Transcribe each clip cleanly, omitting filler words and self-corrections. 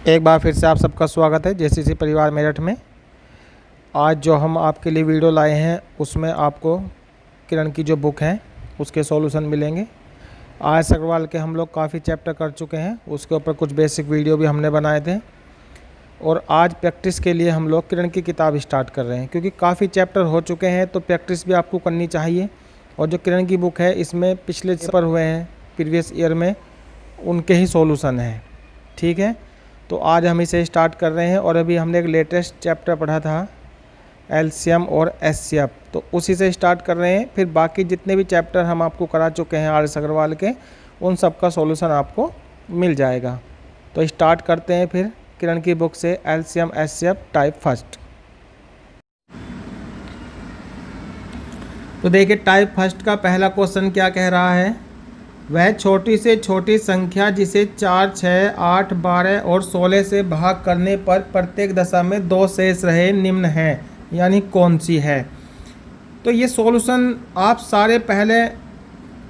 एक बार फिर से आप सबका स्वागत है जेसीसी परिवार मेरठ में। आज जो हम आपके लिए वीडियो लाए हैं उसमें आपको किरण की जो बुक है उसके सॉल्यूशन मिलेंगे। आर.एस. अग्रवाल के हम लोग काफ़ी चैप्टर कर चुके हैं, उसके ऊपर कुछ बेसिक वीडियो भी हमने बनाए थे और आज प्रैक्टिस के लिए हम लोग किरण की किताब स्टार्ट कर रहे हैं क्योंकि काफ़ी चैप्टर हो चुके हैं तो प्रैक्टिस भी आपको करनी चाहिए। और जो किरण की बुक है इसमें पिछले पेपर हुए हैं प्रीवियस ईयर में उनके ही सॉल्यूशन है, ठीक है। तो आज हम इसे स्टार्ट कर रहे हैं और अभी हमने एक लेटेस्ट चैप्टर पढ़ा था एलसीएम और एचसीएफ, तो उसी से स्टार्ट कर रहे हैं। फिर बाकी जितने भी चैप्टर हम आपको करा चुके हैं आर.एस. अग्रवाल के उन सब का सॉल्यूशन आपको मिल जाएगा। तो स्टार्ट करते हैं फिर किरण की बुक से एलसीएम एचसीएफ टाइप फर्स्ट। तो देखिए टाइप फर्स्ट का पहला क्वेश्चन क्या कह रहा है, वह छोटी से छोटी संख्या जिसे 4, 6, 8, 12 और 16 से भाग करने पर प्रत्येक दशा में 2 शेष रहे निम्न है, यानी कौन सी है। तो ये सॉल्यूशन आप सारे पहले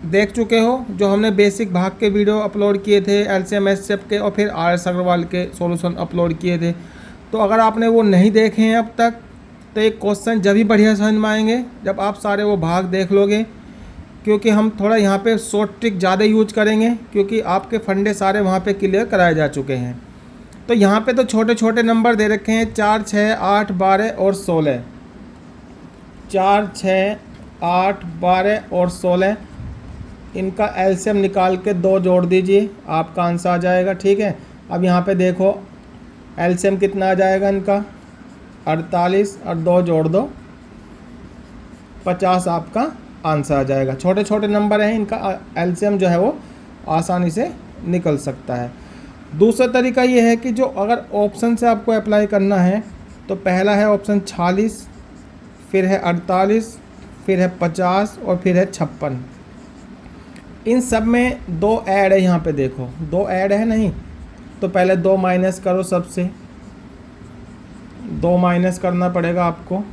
देख चुके हो, जो हमने बेसिक भाग के वीडियो अपलोड किए थे एलसीएम एचसीएफ के और फिर आर.एस. अग्रवाल के सॉल्यूशन अपलोड किए थे। तो अगर आपने वो नहीं देखे हैं अब तक तो एक क्वेश्चन जब भी बढ़िया समझ में आएंगे जब आप सारे वो भाग देख लोगे, क्योंकि हम थोड़ा यहाँ पे शॉर्ट ट्रिक ज़्यादा यूज करेंगे क्योंकि आपके फंडे सारे वहाँ पे क्लियर कराए जा चुके हैं। तो यहाँ पे तो छोटे छोटे नंबर दे रखे हैं 4, 6, 8, 12 और 16। 4, 6, 8, 12 और 16 इनका एलसीएम निकाल के 2 जोड़ दीजिए, आपका आंसर आ जाएगा, ठीक है। अब यहाँ पे देखो एलसीएम कितना आ जाएगा इनका 48 और 2 जोड़ दो 50, आपका आंसर आ जाएगा। छोटे छोटे नंबर हैं, इनका एलसीएम जो है वो आसानी से निकल सकता है। दूसरा तरीका ये है कि जो अगर ऑप्शन से आपको अप्लाई करना है तो पहला है ऑप्शन 46, फिर है 48, फिर है 50 और फिर है 56। इन सब में 2 ऐड है, यहाँ पे देखो 2 ऐड है नहीं, तो पहले 2 माइनस करो, सबसे 2 माइनस करना पड़ेगा आपको,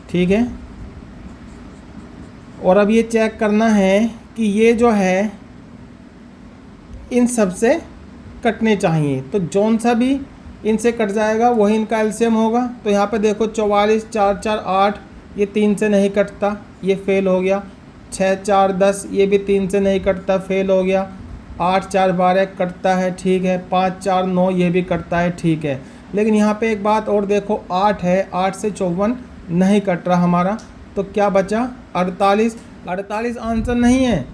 ठीक है। और अब ये चेक करना है कि ये जो है इन सब से कटने चाहिए, तो जौन सा भी इनसे कट जाएगा वही इनका एलसीएम होगा। तो यहाँ पे देखो 44, 4, 4, 8 ये 3 से नहीं कटता, ये फेल हो गया। 6, 4, 10 ये भी 3 से नहीं कटता, फेल हो गया। 8, 4, 12 कटता है, ठीक है। 5, 4, 9 ये भी कटता है, ठीक है। लेकिन यहाँ पे एक बात और देखो 8 है, 8 से 54 नहीं कट रहा हमारा, तो क्या बचा 48। 48 आंसर नहीं है,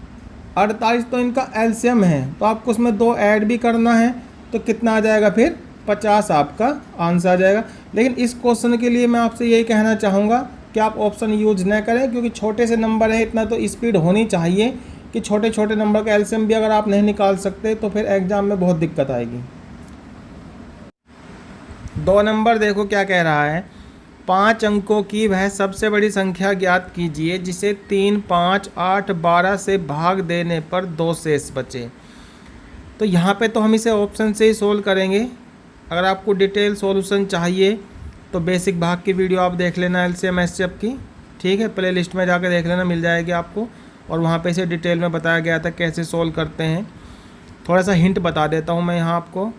48 तो इनका एलसीएम है, तो आपको उसमें 2 ऐड भी करना है, तो कितना आ जाएगा फिर 50 आपका आंसर आ जाएगा। लेकिन इस क्वेश्चन के लिए मैं आपसे यही कहना चाहूँगा कि आप ऑप्शन यूज न करें, क्योंकि छोटे से नंबर है, इतना तो स्पीड होनी चाहिए कि छोटे छोटे नंबर का एलसीएम भी अगर आप नहीं निकाल सकते तो फिर एग्जाम में बहुत दिक्कत आएगी। 2 नंबर देखो क्या कह रहा है, 5 अंकों की वह सबसे बड़ी संख्या ज्ञात कीजिए जिसे 3, 5, 8, 12 से भाग देने पर 2 शेष बचे। तो यहाँ पे तो हम इसे ऑप्शन से ही सोल्व करेंगे। अगर आपको डिटेल सॉल्यूशन चाहिए तो बेसिक भाग की वीडियो आप देख लेना एलसीएम एचसीएफ की, ठीक है। प्ले लिस्ट में जाकर देख लेना, मिल जाएगी आपको, और वहाँ पे इसे डिटेल में बताया गया था कैसे सोल्व करते हैं। थोड़ा सा हिंट बता देता हूँ मैं यहाँ आपको।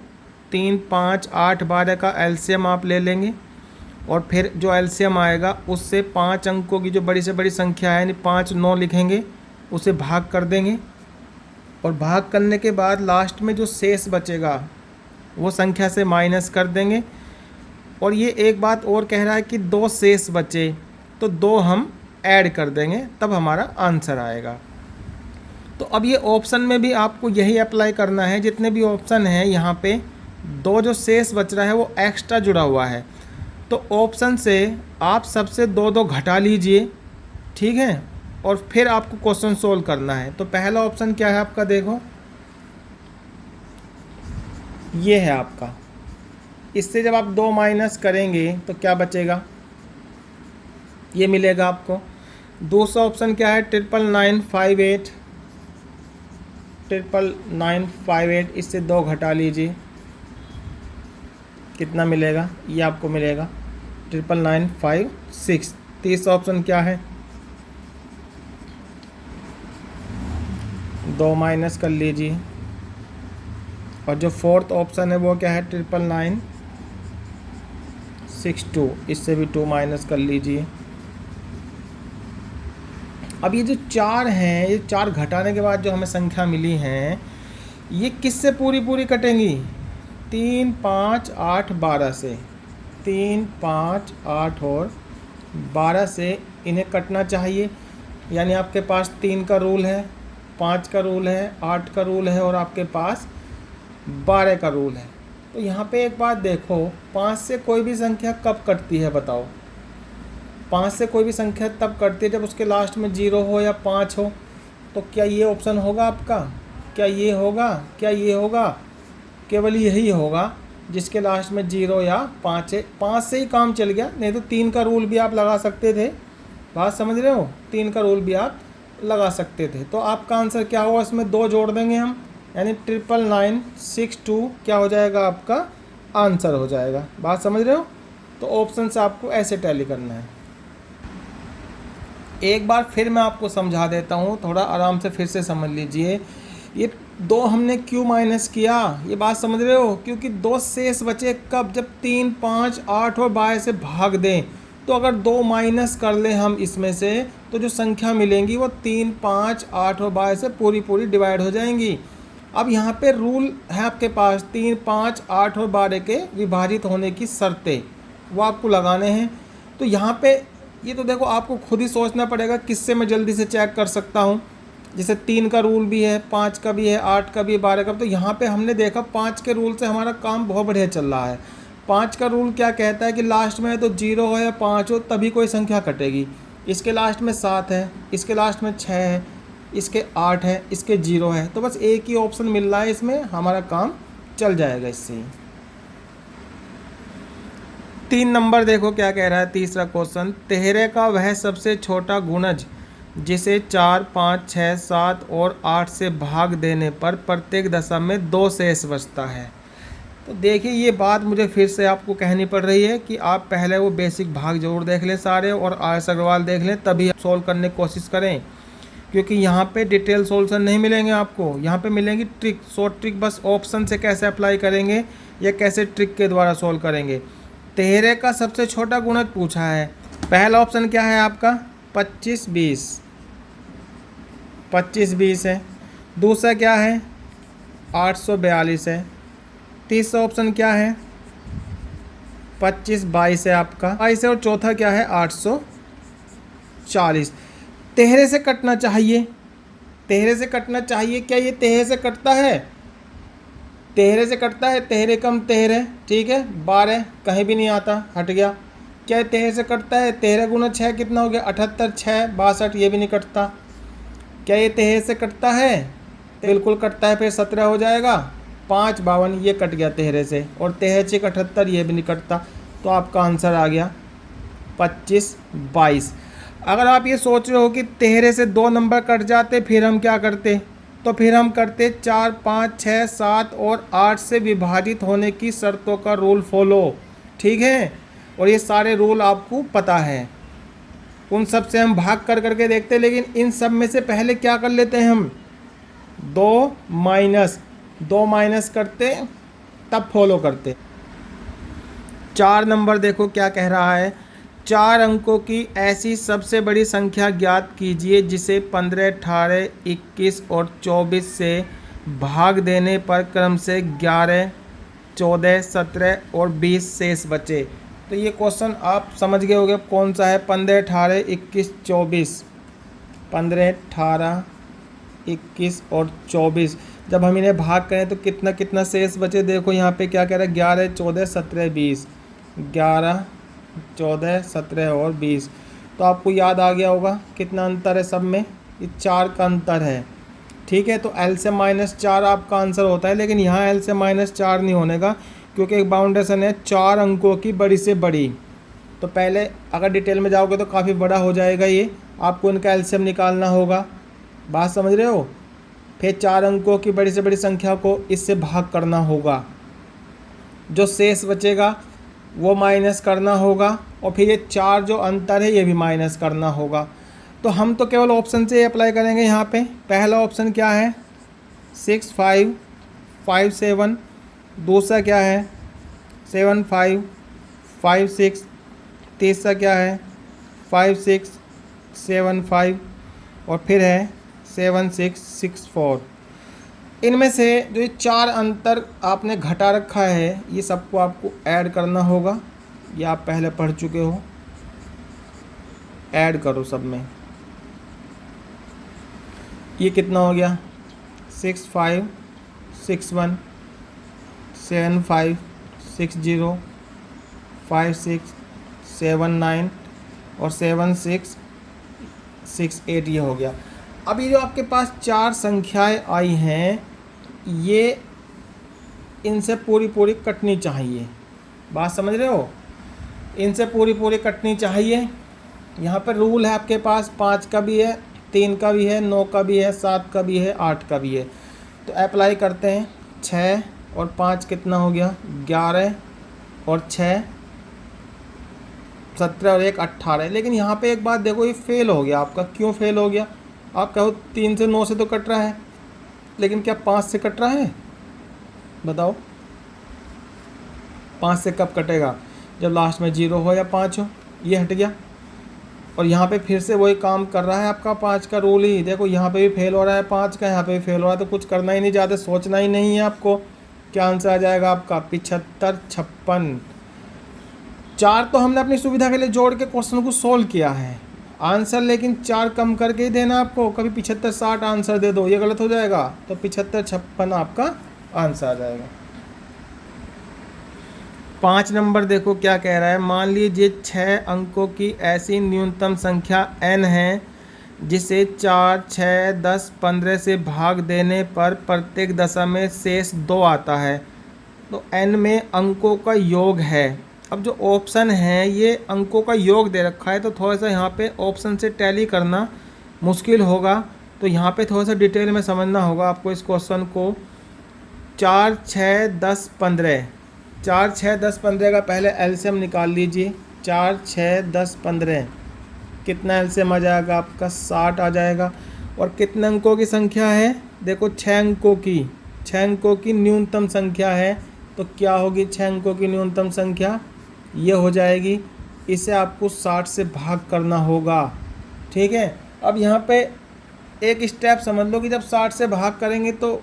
3, 5, 8, 12 का एलसीएम आप ले लेंगे और फिर जो एलसीएम आएगा उससे 5 अंकों की जो बड़ी से बड़ी संख्या है यानी 5, 9 लिखेंगे, उसे भाग कर देंगे और भाग करने के बाद लास्ट में जो शेष बचेगा वो संख्या से माइनस कर देंगे। और ये एक बात और कह रहा है कि 2 शेष बचे तो 2 हम ऐड कर देंगे, तब हमारा आंसर आएगा। तो अब ये ऑप्शन में भी आपको यही अप्लाई करना है, जितने भी ऑप्शन हैं यहाँ पे 2 जो शेष बच रहा है वो एक्स्ट्रा जुड़ा हुआ है, तो ऑप्शन से आप सबसे 2-2 घटा लीजिए, ठीक है। और फिर आपको क्वेश्चन सोल्व करना है। तो पहला ऑप्शन क्या है आपका, देखो ये है आपका। इससे जब आप 2 माइनस करेंगे तो क्या बचेगा, ये मिलेगा आपको। दूसरा ऑप्शन क्या है 99958, 99958, इससे 2 घटा लीजिए, कितना मिलेगा, ये आपको मिलेगा 99956। तीसरा ऑप्शन क्या है, 2 माइनस कर लीजिए, और जो फोर्थ ऑप्शन है वो क्या है 9996 इससे भी 2 माइनस कर लीजिए। अब ये जो 4 हैं, ये 4 घटाने के बाद जो हमें संख्या मिली हैं, ये किससे पूरी पूरी कटेंगी? 3, 5, 8, 12 से। 3, 5, 8 और 12 से इन्हें कटना चाहिए। यानी आपके पास 3 का रूल है, 5 का रूल है, 8 का रूल है और आपके पास 12 का रूल है। तो यहाँ पे एक बात देखो, 5 से कोई भी संख्या कब कटती है बताओ? 5 से कोई भी संख्या तब कटती है जब उसके लास्ट में 0 हो या 5 हो। तो क्या ये ऑप्शन होगा आपका? क्या ये होगा? क्या ये होगा? केवल यही होगा जिसके लास्ट में 0 या 5 है। 5 से ही काम चल गया, नहीं तो 3 का रूल भी आप लगा सकते थे। बात समझ रहे हो? 3 का रूल भी आप लगा सकते थे। तो आपका आंसर क्या होगा? इसमें 2 जोड़ देंगे हम, यानी 99962 क्या हो जाएगा? आपका आंसर हो जाएगा। बात समझ रहे हो? तो ऑप्शन से आपको ऐसे टैली करना है। एक बार फिर मैं आपको समझा देता हूँ, थोड़ा आराम से फिर से समझ लीजिए। ये 2 हमने क्यों माइनस किया, ये बात समझ रहे हो? क्योंकि 2 शेष बचे कब? जब 3, 5, 8 और 12 से भाग दें। तो अगर 2 माइनस कर लें हम इसमें से, तो जो संख्या मिलेंगी वो 3, 5, 8 और 12 से पूरी पूरी डिवाइड हो जाएंगी। अब यहाँ पे रूल है आपके पास 3, 5, 8 और 12 के विभाजित होने की शर्तें, वो आपको लगाने हैं। तो यहाँ पे ये तो देखो आपको खुद ही सोचना पड़ेगा किससे मैं जल्दी से चेक कर सकता हूँ। जैसे 3 का रूल भी है, 5 का भी है, 8 का भी है, 12 का। तो यहाँ पे हमने देखा 5 के रूल से हमारा काम बहुत बढ़िया चल रहा है। 5 का रूल क्या कहता है कि लास्ट में तो 0 हो या 5 हो तभी कोई संख्या कटेगी। इसके लास्ट में 7 है, इसके लास्ट में 6 है, इसके 8 है, इसके 0 है। तो बस एक ही ऑप्शन मिल रहा है, इसमें हमारा काम चल जाएगा इससे। 3 नंबर देखो क्या कह रहा है, तीसरा क्वेश्चन। 13 का वह सबसे छोटा गुणज जिसे 4, 5, 6, 7 और 8 से भाग देने पर प्रत्येक दशा में 2 शेष बचता है। तो देखिए ये बात मुझे फिर से आपको कहनी पड़ रही है कि आप पहले वो बेसिक भाग जरूर देख लें सारे, और RS अग्रवाल देख लें, तभी आप सॉल्व करने की कोशिश करें। क्योंकि यहाँ पे डिटेल सॉल्यूशन नहीं मिलेंगे आपको, यहाँ पे मिलेंगी ट्रिक, शॉर्ट ट्रिक। बस ऑप्शन से कैसे अप्लाई करेंगे या कैसे ट्रिक के द्वारा सॉल्व करेंगे। 13 का सबसे छोटा गुणज पूछा है। पहला ऑप्शन क्या है आपका? 25, 20। 25, 20 है। दूसरा क्या है? 842 है। तीसरा ऑप्शन क्या है? 25, 22 है आपका, 22 है। और चौथा क्या है? 840। 13 से कटना चाहिए, 13 से कटना चाहिए। क्या ये 13 से कटता है? 13 से कटता है? 13 कम 13, ठीक है, 12 कहीं भी नहीं आता, हट गया। क्या ये 13 से कटता है? 13 गुना 6 कितना हो गया? 78, 6, 62, ये भी नहीं कटता। क्या ये 13 से कटता है? बिल्कुल कटता है, फिर 17 हो जाएगा। 5, 52, ये कट गया 13 से। और 13, 6, 78, ये भी नहीं कटता। तो आपका आंसर आ गया 25, 22। अगर आप ये सोच रहे हो कि 13 से 2 नंबर कट जाते फिर हम क्या करते, तो फिर हम करते 4, 5, 6, 7 और 8 से विभाजित होने की शर्तों का रूल फॉलो, ठीक है। और ये सारे रूल आपको पता है, उन सब से हम भाग कर करके देखते। लेकिन इन सब में से पहले क्या कर लेते हैं हम? 2 माइनस करते, तब फॉलो करते। 4 नंबर देखो क्या कह रहा है। 4 अंकों की ऐसी सबसे बड़ी संख्या ज्ञात कीजिए जिसे 15, 18, 21 और 24 से भाग देने पर क्रम से 11, 14, 17 और 20 शेष बचे। तो ये क्वेश्चन आप समझ गए होंगे कौन सा है। 15, 18, 21, 24, 15, 18, 21 और 24, जब हम इन्हें भाग करें तो कितना कितना शेष बचे। देखो यहाँ पे क्या कह रहा है, 11, 14, 17, 20, 11, 14, 17 और 20। तो आपको याद आ गया होगा कितना अंतर है सब में, ये 4 का अंतर है, ठीक है। तो L से -4 आपका आंसर होता है। लेकिन यहाँ L से -4 नहीं होने का, क्योंकि एक बाउंडेशन है 4 अंकों की बड़ी से बड़ी। तो पहले अगर डिटेल में जाओगे तो काफ़ी बड़ा हो जाएगा ये, आपको इनका एलसीएम निकालना होगा। बात समझ रहे हो? फिर 4 अंकों की बड़ी से बड़ी संख्या को इससे भाग करना होगा, जो शेष बचेगा वो माइनस करना होगा, और फिर ये 4 जो अंतर है ये भी माइनस करना होगा। तो हम तो केवल ऑप्शन से अप्लाई करेंगे यहाँ पे। पहला ऑप्शन क्या है? 6, 5, 5 7, दूसरा क्या है 7 5 5 6, तीसरा क्या है 5 6 7 5 और फिर है 7 6 6 4। इनमें से जो ये 4 अंतर आपने घटा रखा है ये सबको आपको ऐड करना होगा। ये आप पहले पढ़ चुके हो, ऐड करो सब में। ये कितना हो गया 6 5 6 1 7 5 6 0 5 6 7 9 और 7 6 6 8 ये हो गया। अब ये जो आपके पास 4 संख्याएं आई हैं ये इनसे पूरी पूरी कटनी चाहिए। बात समझ रहे हो, इनसे पूरी पूरी कटनी चाहिए। यहाँ पर रूल है आपके पास 5 का भी है, 3 का भी है, 9 का भी है, 7 का भी है, 8 का भी है। तो अप्लाई करते हैं। 6 और 5 कितना हो गया 11 और 6 17 और 1 18। लेकिन यहाँ पे एक बात देखो, ये फेल हो गया आपका। क्यों फेल हो गया? आप कहो 3 से 9 से तो कट रहा है, लेकिन क्या 5 से कट रहा है? बताओ 5 से कब कटेगा? जब लास्ट में 0 हो या 5 हो। ये हट गया और यहाँ पे फिर से वही काम कर रहा है आपका 5 का रूल ही। देखो यहाँ पे भी फेल हो रहा है 5 का, यहाँ पे भी फेल हो रहा है। तो कुछ करना ही नहीं, ज़्यादा सोचना ही नहीं है आपको। क्या आंसर आ जाएगा आपका 75 56। 4 तो हमने अपनी सुविधा के लिए जोड़ के क्वेश्चन को सोल्व किया है आंसर, लेकिन 4 कम करके ही देना आपको। कभी 75 60 आंसर दे दो, ये गलत हो जाएगा। तो 75 56 आपका आंसर आ जाएगा। 5 नंबर देखो क्या कह रहा है। मान लीजिए 6 अंकों की ऐसी न्यूनतम संख्या n है जिसे 4 6 10 15 से भाग देने पर प्रत्येक दशा में शेष 2 आता है। तो n में अंकों का योग है। अब जो ऑप्शन है ये अंकों का योग दे रखा है, तो थोड़ा सा यहाँ पे ऑप्शन से टैली करना मुश्किल होगा। तो यहाँ पे थोड़ा सा डिटेल में समझना होगा आपको इस क्वेश्चन को। 4 6 10 15, 4 6 10 15 का पहले एलसीएम निकाल लीजिए। 4 6 10 15 कितना एलसीएम आ जाएगा आपका 60 आ जाएगा। और कितने अंकों की संख्या है? देखो 6 अंकों की, 6 अंकों की न्यूनतम संख्या है। तो क्या होगी 6 अंकों की न्यूनतम संख्या? ये हो जाएगी। इसे आपको 60 से भाग करना होगा, ठीक है। अब यहाँ पे एक स्टेप समझ लो कि जब 60 से भाग करेंगे तो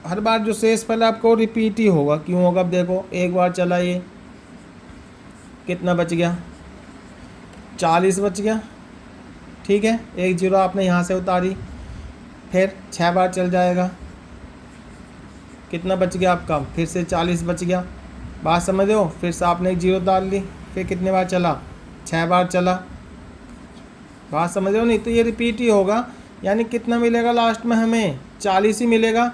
हर बार जो शेष पहले आपको रिपीट ही होगा। क्यों होगा? अब देखो एक बार चला, ये कितना बच गया 40 बच गया, ठीक है। 1 0 आपने यहाँ से उतारी, फिर 6 बार चल जाएगा, कितना बच गया आपका? फिर से 40 बच गया। बात समझ रहे हो? फिर से आपने 1 0 डाल ली, फिर कितने बार चला? 6 बार चला। बात समझ रहे हो? नहीं तो ये रिपीट ही होगा। यानी कितना मिलेगा लास्ट में? हमें 40 ही मिलेगा।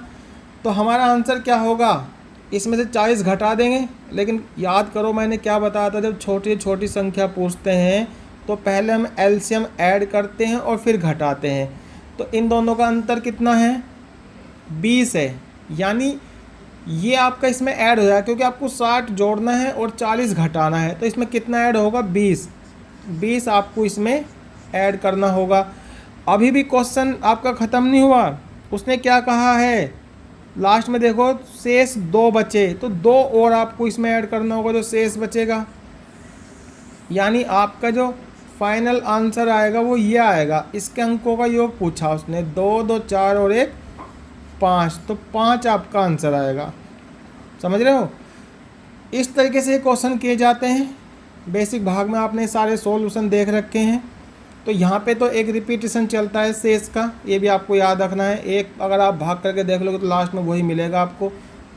तो हमारा आंसर क्या होगा? इसमें से 40 घटा देंगे। लेकिन याद करो मैंने क्या बताया था, जब छोटी छोटी संख्या पूछते हैं तो पहले हम एलसीएम ऐड करते हैं और फिर घटाते हैं। तो इन दोनों का अंतर कितना है? 20 है। यानी ये आपका इसमें ऐड हो जाएगा, क्योंकि आपको 60 जोड़ना है और 40 घटाना है। तो इसमें कितना ऐड होगा? 20 आपको इसमें ऐड करना होगा। अभी भी क्वेश्चन आपका ख़त्म नहीं हुआ। उसने क्या कहा है लास्ट में? देखो शेष 2 बचे, तो 2 और आपको इसमें ऐड करना होगा जो शेष बचेगा। यानी आपका जो फाइनल आंसर आएगा वो ये आएगा। इसके अंकों का योग पूछा उसने, 2 2 4 और 1 5, तो 5 आपका आंसर आएगा। समझ रहे हो? इस तरीके से क्वेश्चन किए जाते हैं। बेसिक भाग में आपने सारे सॉल्यूशन देख रखे हैं। तो यहाँ पे तो एक रिपीटेशन चलता है शेष का, ये भी आपको याद रखना है। एक अगर आप भाग करके देख लोगे तो लास्ट में वही मिलेगा आपको।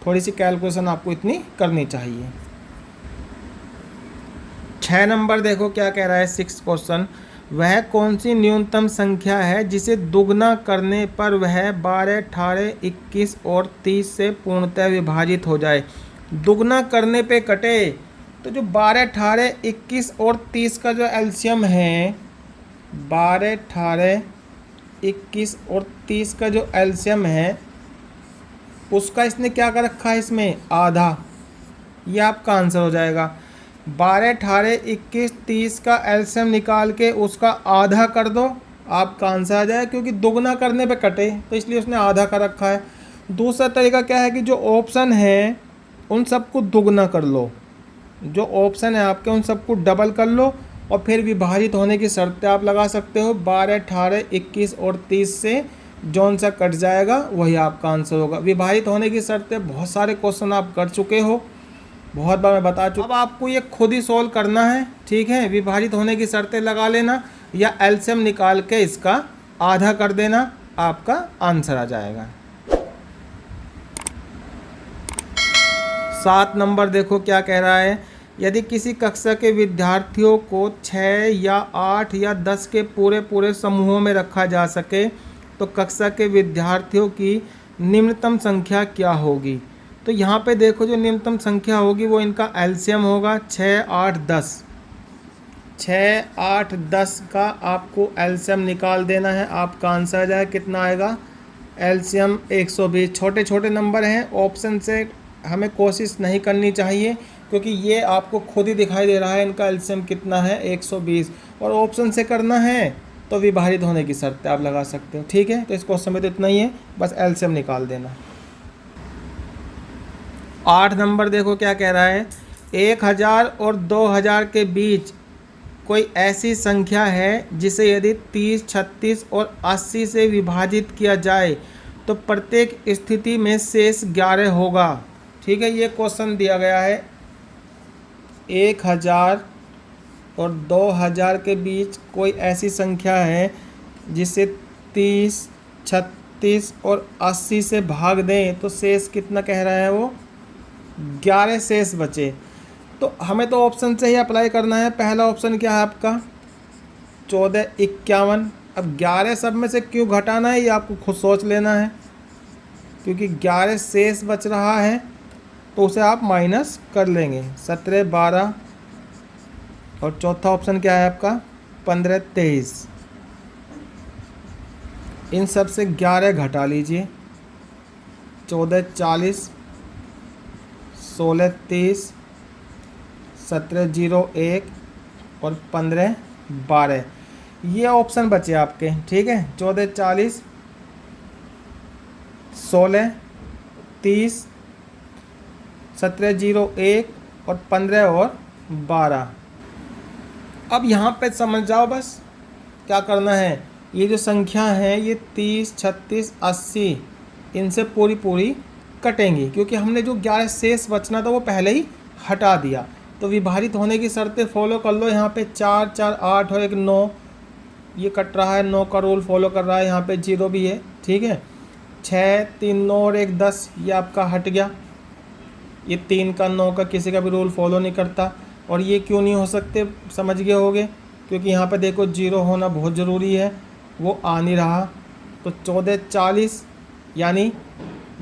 थोड़ी सी कैलकुलेशन आपको इतनी करनी चाहिए। 6 नंबर देखो क्या कह रहा है। 6 क्वेश्चन, वह कौन सी न्यूनतम संख्या है जिसे दुगना करने पर वह 12 18 21 और 30 से पूर्णतः विभाजित हो जाए? दुगना करने पे कटे तो जो 12 18 21 और 30 का जो एलसीएम है, 12 18 21 और 30 का जो एलसीएम है उसका इसने क्या कर रखा है? इसमें आधा। ये आपका आंसर हो जाएगा। 12 18 21 30 का एलसीएम निकाल के उसका आधा कर दो, आपका आंसर आ जाए। क्योंकि दुगना करने पे कटे तो इसलिए उसने आधा कर रखा है। दूसरा तरीका क्या है कि जो ऑप्शन है उन सबको दुगना कर लो, जो ऑप्शन है आपके उन सबको डबल कर लो और फिर विभाजित होने की शर्तें आप लगा सकते हो। 12, 18, 21 और 30 से जौन सा कट जाएगा वही आपका आंसर होगा। विभाजित होने की शर्तें बहुत सारे क्वेश्चन आप कर चुके हो, बहुत बार मैं बता चुका। अब आपको ये खुद ही सॉल्व करना है, ठीक है। विभाजित होने की शर्तें लगा लेना या एलसीएम निकाल के इसका आधा कर देना, आपका आंसर आ जाएगा। 7 नंबर देखो क्या कह रहा है। यदि किसी कक्षा के विद्यार्थियों को 6 या 8 या 10 के पूरे समूहों में रखा जा सके तो कक्षा के विद्यार्थियों की निम्नतम संख्या क्या होगी। तो यहाँ पे देखो जो निम्नतम संख्या होगी वो इनका एलसीएम होगा 6, 8, 10। 6, 8, 10 का आपको एलसीएम निकाल देना है, आपका आंसर आ जाए कितना आएगा। एलसीएम 120। छोटे छोटे नंबर हैं, ऑप्शन से हमें कोशिश नहीं करनी चाहिए क्योंकि ये आपको खुद ही दिखाई दे रहा है इनका एलसीएम कितना है 120। और ऑप्शन से करना है तो विभाजित होने की शर्त आप लगा सकते हो, ठीक है। तो इस क्वेश्चन में तो इतना ही है, बस एलसीएम निकाल देना। 8 नंबर देखो क्या कह रहा है। 1000 और 2000 के बीच कोई ऐसी संख्या है जिसे यदि 30, 36 और 80 से विभाजित किया जाए तो प्रत्येक स्थिति में शेष 11 होगा, ठीक है। ये क्वेश्चन दिया गया है 1000 और 2000 के बीच कोई ऐसी संख्या है जिसे 30, 36 और 80 से भाग दें तो शेष कितना कह रहा है वो 11 शेष बचे। तो हमें तो ऑप्शन से ही अप्लाई करना है। पहला ऑप्शन क्या है आपका 14, 51। अब 11 सब में से क्यों घटाना है ये आपको खुद सोच लेना है, क्योंकि 11 शेष बच रहा है तो उसे आप माइनस कर लेंगे। 17, 12 और चौथा ऑप्शन क्या है आपका 15, 23। इन सब से 11 घटा लीजिए। 14, 40, 16, 30, 17, 0, 1 और 15, 12। ये ऑप्शन बचे आपके, ठीक है। 14, 40, 16, 30, 17, 0, 1 और 15 और 12। अब यहाँ पे समझ जाओ बस क्या करना है। ये जो संख्या है ये 30, 36, 80 इनसे पूरी कटेंगी क्योंकि हमने जो 11 शेष बचना था वो पहले ही हटा दिया। तो विभाजित होने की शर्तें फॉलो कर लो। यहाँ पे 4, 4, 8 और 1, 9 ये कट रहा है, 9 का रूल फॉलो कर रहा है। यहाँ पे 0 भी है, ठीक है। 6, 3, 9 और 1, 10 ये आपका हट गया। ये 3 का 9 का किसी का भी रूल फॉलो नहीं करता। और ये क्यों नहीं हो सकते समझ गए होगे, क्योंकि यहाँ पे देखो 0 होना बहुत ज़रूरी है, वो आ नहीं रहा। तो 14, 40 यानी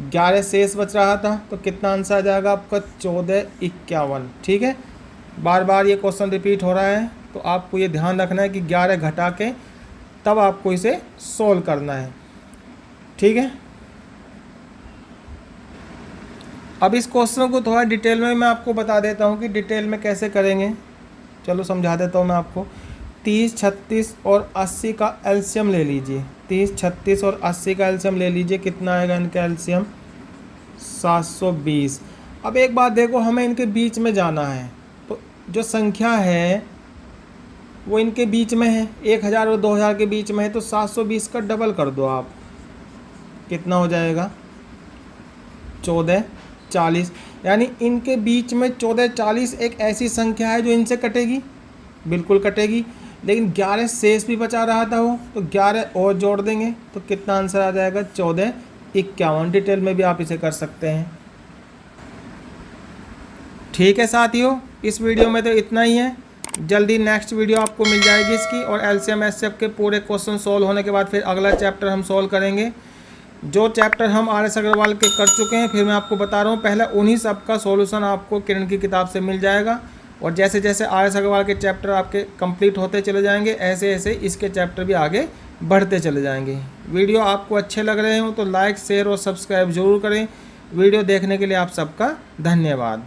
11 शेष बच रहा था तो कितना आंसर आ जाएगा आपका 14, 51, ठीक है। बार बार ये क्वेश्चन रिपीट हो रहा है तो आपको ये ध्यान रखना है कि 11 घटा के तब आपको इसे सोल्व करना है, ठीक है। अब इस क्वेश्चन को थोड़ा डिटेल में मैं आपको बता देता हूँ कि डिटेल में कैसे करेंगे। चलो समझा देता हूँ मैं आपको। 30, 36 और 80 का एलसीएम ले लीजिए। 30, 36 और 80 का एलसीएम ले लीजिए। कितना आएगा इनका एलसीएम 720। अब एक बात देखो, हमें इनके बीच में जाना है तो जो संख्या है वो इनके बीच में है, 1000 और 2000 के बीच में है। तो 720 का डबल कर दो आप, कितना हो जाएगा 14, 40। यानी इनके बीच में 14, 40 एक ऐसी संख्या है जो इनसे कटेगी, बिल्कुल कटेगी। लेकिन 11 शेष भी बचा रहा था वो, तो 11 और जोड़ देंगे तो कितना आंसर आ जाएगा 14, 51। डिटेल में भी आप इसे कर सकते हैं, ठीक है साथियों। इस वीडियो में तो इतना ही है। जल्दी नेक्स्ट वीडियो आपको मिल जाएगी इसकी, और एलसीएम एचसीएफ के पूरे क्वेश्चन सॉल्व होने के बाद फिर अगला चैप्टर हम सॉल्व करेंगे। जो चैप्टर हम आर.एस. अग्रवाल के कर चुके हैं फिर मैं आपको बता रहा हूँ, पहले उन्हीं सब का सॉल्यूशन आपको किरण की किताब से मिल जाएगा। और जैसे जैसे आर.एस. अग्रवाल के चैप्टर आपके कंप्लीट होते चले जाएंगे, ऐसे ऐसे इसके चैप्टर भी आगे बढ़ते चले जाएंगे। वीडियो आपको अच्छे लग रहे हो तो लाइक, शेयर और सब्सक्राइब जरूर करें। वीडियो देखने के लिए आप सबका धन्यवाद।